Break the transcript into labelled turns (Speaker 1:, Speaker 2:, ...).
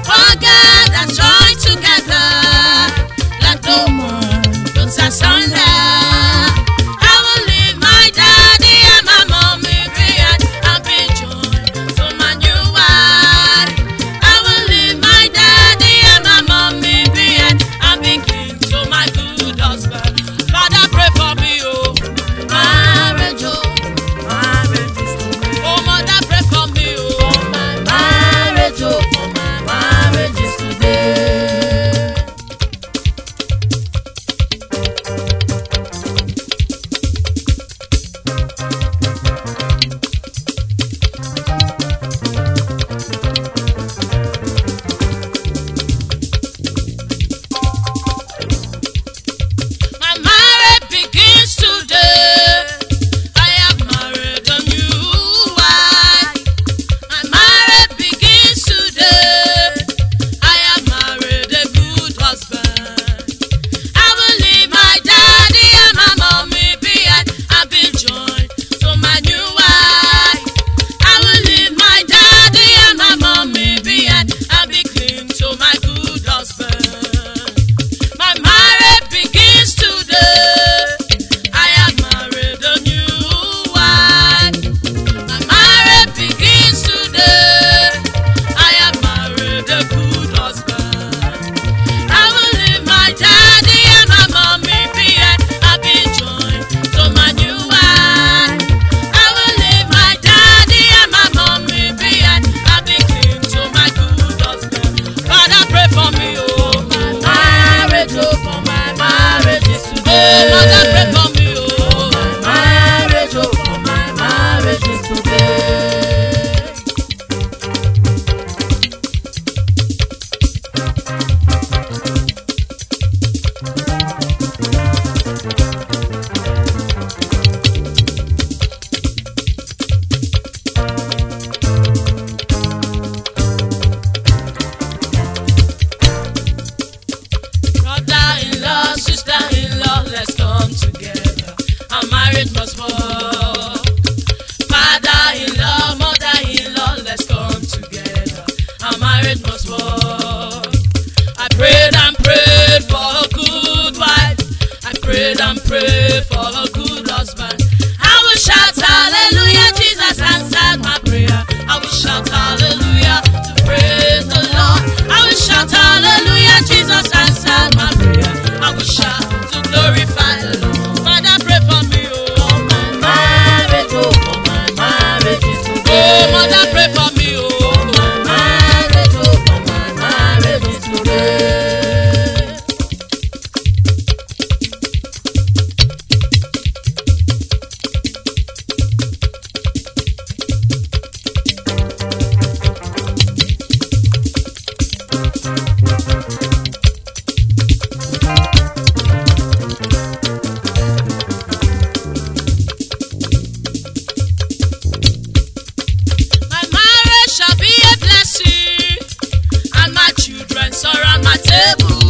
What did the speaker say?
Speaker 1: Forget and join together. Let no man put asunder. I will leave my daddy and my mommy behind and be joined to my new wife. I will leave my daddy and my mommy behind and be king to my good husband. Father, pray for me, oh. Marriage, oh. Marriage is to me. Oh, mother, pray for me, oh. For my marriage, oh. For my marriage is today. My marriage begins today. I have married a new wife. My marriage begins today. I have married a good husband. I will leave my daddy and my mommy behind and be joined to my new wife. I will leave my daddy and my mommy behind and be clean to my good husband. My marriage begins today. I have married a new wife. My marriage begins today. I have married a good husband. I will leave my daddy and my mommy behind and be joined to my new wife. I will leave my daddy and my mommy behind and be clean to my good husband. Father, pray for me, oh. My marriage, oh, for my marriage is today. Oh, mother, pray for me, oh. My marriage, oh, for my marriage is today. Brother-in-law, sister-in-law, let's come together. Our marriage must work. Father-in-law, mother-in-law, let's come together. Our marriage must work. I prayed and prayed for a good wife. I prayed and prayed for a good husband. I will shout hallelujah, Jesus answered my prayer. I will shout hallelujah to praise the Lord. I will shout hallelujah, Jesus answered my prayer. I will shout to glorify the Lord. Father, pray for me, oh. For my marriage, oh, for my marriage is today. Oh, mother, pray for me, oh. For my marriage, oh, for my marriage is today. My marriage shall be a blessing, and my children surround my table.